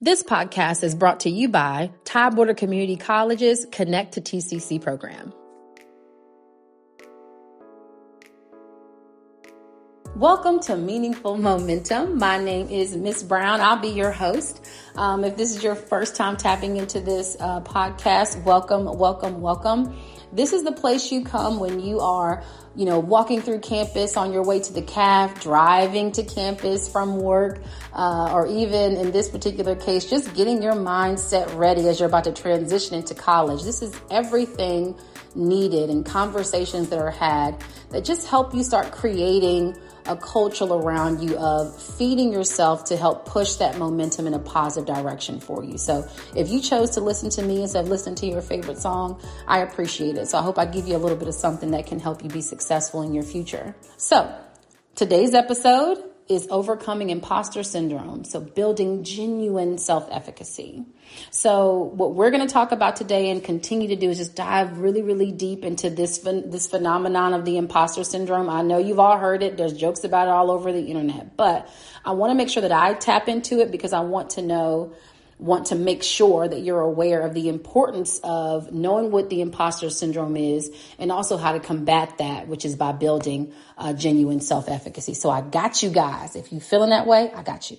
This podcast is brought to you by Tidewater Community College's Connect to TCC program. Welcome to Meaningful Momentum. My name is Miss Brown. I'll be your host. If this is your first time tapping into this podcast, welcome. This is the place you come when you are, walking through campus on your way to the CAF, driving to campus from work, or even in this particular case, just getting your mindset ready as you're about to transition into college. This is everything needed and conversations that are had that just help you start creating a culture around you of feeding yourself to help push that momentum in a positive direction for you. So if you chose to listen to me instead of listening to your favorite song, I appreciate it. So I hope I give you a little bit of something that can help you be successful in your future. So today's episode is overcoming imposter syndrome. So building genuine self-efficacy. So what we're going to talk about today and continue to do is just dive really, really deep into this phenomenon of the imposter syndrome. I know you've all heard it. There's jokes about it all over the internet, but I want to make sure that I tap into it because I want to make sure that you're aware of the importance of knowing what the imposter syndrome is and also how to combat that, which is by building genuine self-efficacy. So I got you guys. If you're feeling that way, I got you.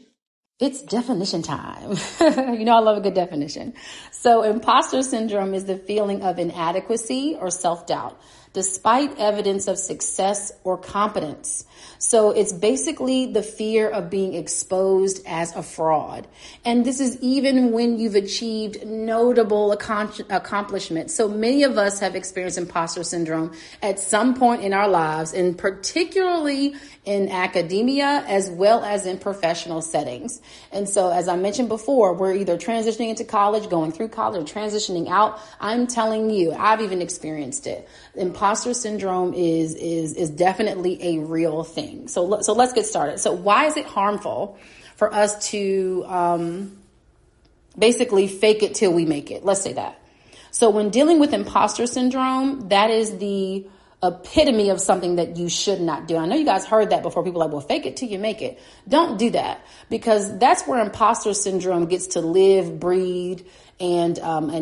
It's definition time. I love a good definition. So imposter syndrome is the feeling of inadequacy or self-doubt, despite evidence of success or competence. So it's basically the fear of being exposed as a fraud. And this is even when you've achieved notable accomplishments. So many of us have experienced imposter syndrome at some point in our lives, and particularly in academia as well as in professional settings. And so as I mentioned before, we're either transitioning into college, going through college, or transitioning out. I'm telling you, I've even experienced it. Imposter syndrome is definitely a real thing. So let's get started. So why is it harmful for us to basically fake it till we make it? Let's say that. So when dealing with imposter syndrome, that is the epitome of something that you should not do. I know you guys heard that before. People are like, well, fake it till you make it. Don't do that, because that's where imposter syndrome gets to live, breed, and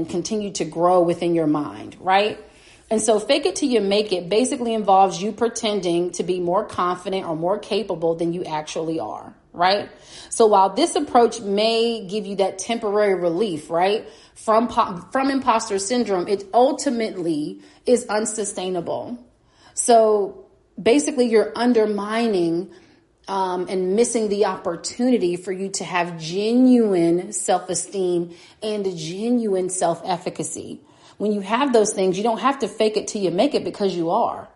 continue to grow within your mind, right? And so fake it till you make it basically involves you pretending to be more confident or more capable than you actually are, right? So while this approach may give you that temporary relief, right, from imposter syndrome, it ultimately is unsustainable. So basically you're undermining and missing the opportunity for you to have genuine self-esteem and genuine self-efficacy. When you have those things, you don't have to fake it till you make it, because you are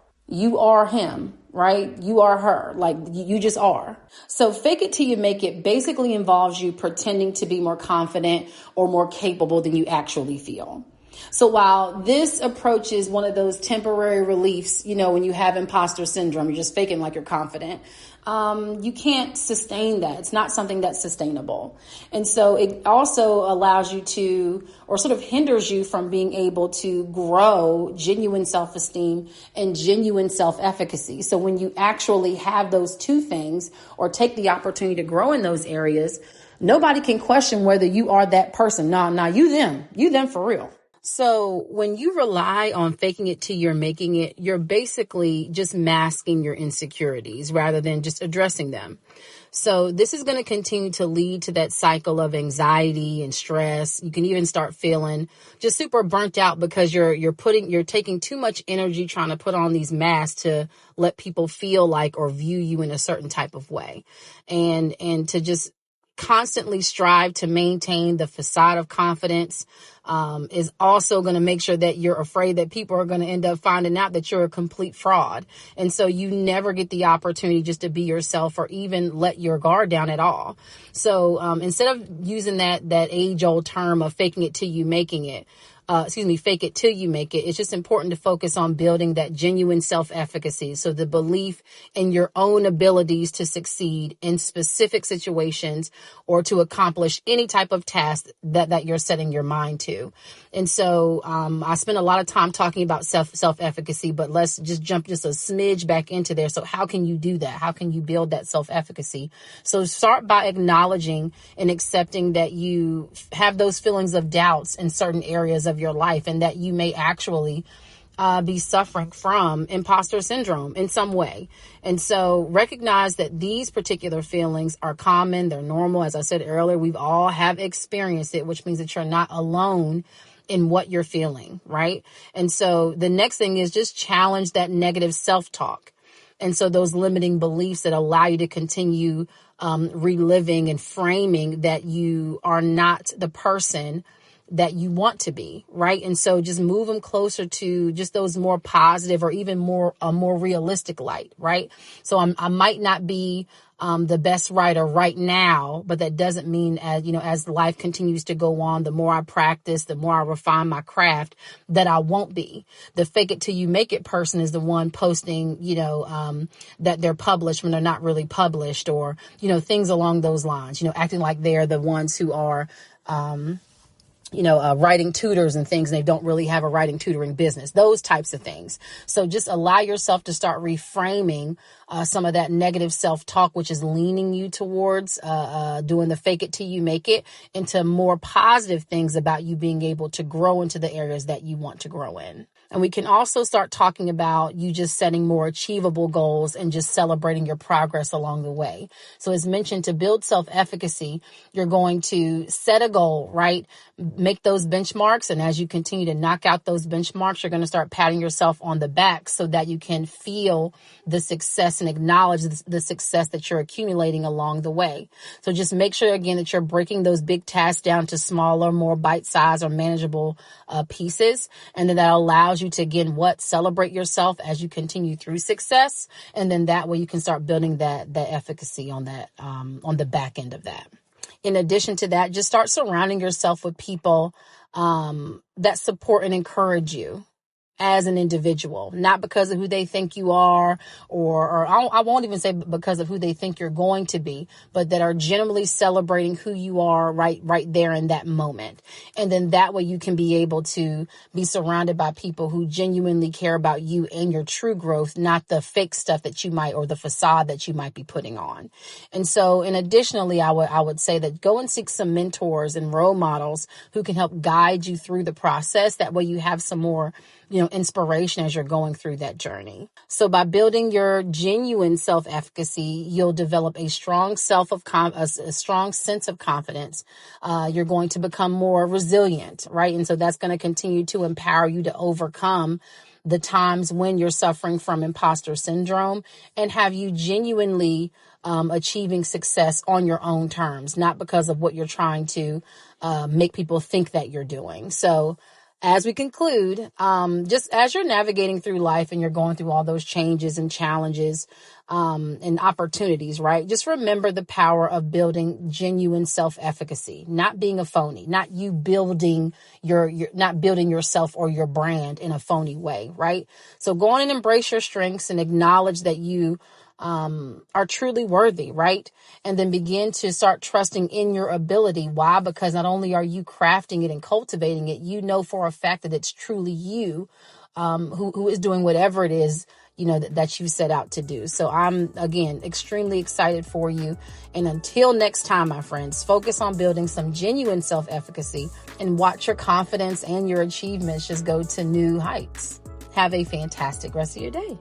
him, right? You are her, like you just are. So fake it till you make it basically involves you pretending to be more confident or more capable than you actually feel. So while this approach is one of those temporary reliefs, when you have imposter syndrome, you're just faking like you're confident. You can't sustain that. It's not something that's sustainable. And so it also allows you to, or sort of hinders you from being able to grow genuine self-esteem and genuine self-efficacy. So when you actually have those two things, or take the opportunity to grow in those areas, nobody can question whether you are that person. Nah, you them for real. So when you rely on faking it till you're making it, you're basically just masking your insecurities rather than just addressing them. So this is going to continue to lead to that cycle of anxiety and stress. You can even start feeling just super burnt out because you're taking too much energy trying to put on these masks to let people feel like or view you in a certain type of way. And to just constantly strive to maintain the facade of confidence is also going to make sure that you're afraid that people are going to end up finding out that you're a complete fraud. And so you never get the opportunity just to be yourself or even let your guard down at all. So instead of using that age old term of faking it till you making it, fake it till you make it. It's just important to focus on building that genuine self-efficacy. So the belief in your own abilities to succeed in specific situations or to accomplish any type of task that you're setting your mind to. do. And so I spend a lot of time talking about self-efficacy, but let's just jump just a smidge back into there. So how can you do that? How can you build that self-efficacy? So start by acknowledging and accepting that you have those feelings of doubts in certain areas of your life, and that you may actually be suffering from imposter syndrome in some way. And so recognize that these particular feelings are common. They're normal. As I said earlier, we've all have experienced it, which means that you're not alone in what you're feeling, right? And so the next thing is just challenge that negative self-talk. And so those limiting beliefs that allow you to continue reliving and framing that you are not the person that you want to be, right? And so just move them closer to just those more positive or even a more realistic light, right? So I might not be the best writer right now, but that doesn't mean as life continues to go on, the more I practice, the more I refine my craft, that I won't be. The fake it till you make it person is the one posting, that they're published when they're not really published, or, things along those lines, acting like they're the ones who are, writing tutors and things, and they don't really have a writing tutoring business, those types of things. So just allow yourself to start reframing some of that negative self-talk, which is leaning you towards doing the fake it till you make it, into more positive things about you being able to grow into the areas that you want to grow in. And we can also start talking about you just setting more achievable goals and just celebrating your progress along the way. So as mentioned, to build self-efficacy, you're going to set a goal, right? Make those benchmarks. And as you continue to knock out those benchmarks, you're going to start patting yourself on the back so that you can feel the success and acknowledge the success that you're accumulating along the way. So just make sure, again, that you're breaking those big tasks down to smaller, more bite-sized or manageable pieces. And then that allows you to, again, celebrate yourself as you continue through success. And then that way you can start building that efficacy on that, on the back end of that. In addition to that, just start surrounding yourself with people that support and encourage you as an individual, not because of who they think you are, or I won't even say because of who they think you're going to be, but that are generally celebrating who you are right there in that moment. And then that way you can be able to be surrounded by people who genuinely care about you and your true growth, not the fake stuff that you might, or the facade that you might be putting on. And so, and additionally, I would say that go and seek some mentors and role models who can help guide you through the process. That way you have some more inspiration as you're going through that journey. So by building your genuine self-efficacy, you'll develop a strong a strong sense of confidence. You're going to become more resilient, right? And so that's going to continue to empower you to overcome the times when you're suffering from imposter syndrome, and have you genuinely achieving success on your own terms, not because of what you're trying to make people think that you're doing. So as we conclude, just as you're navigating through life and you're going through all those changes and challenges and opportunities, right? Just remember the power of building genuine self-efficacy, not being a phony, not you building not building yourself or your brand in a phony way, right? So go on and embrace your strengths and acknowledge that you are truly worthy, right? And then begin to start trusting in your ability. Why? Because not only are you crafting it and cultivating it, you know for a fact that it's truly you who is doing whatever it is, that you set out to do. So I'm, again, extremely excited for you. And until next time, my friends, focus on building some genuine self-efficacy and watch your confidence and your achievements just go to new heights. Have a fantastic rest of your day.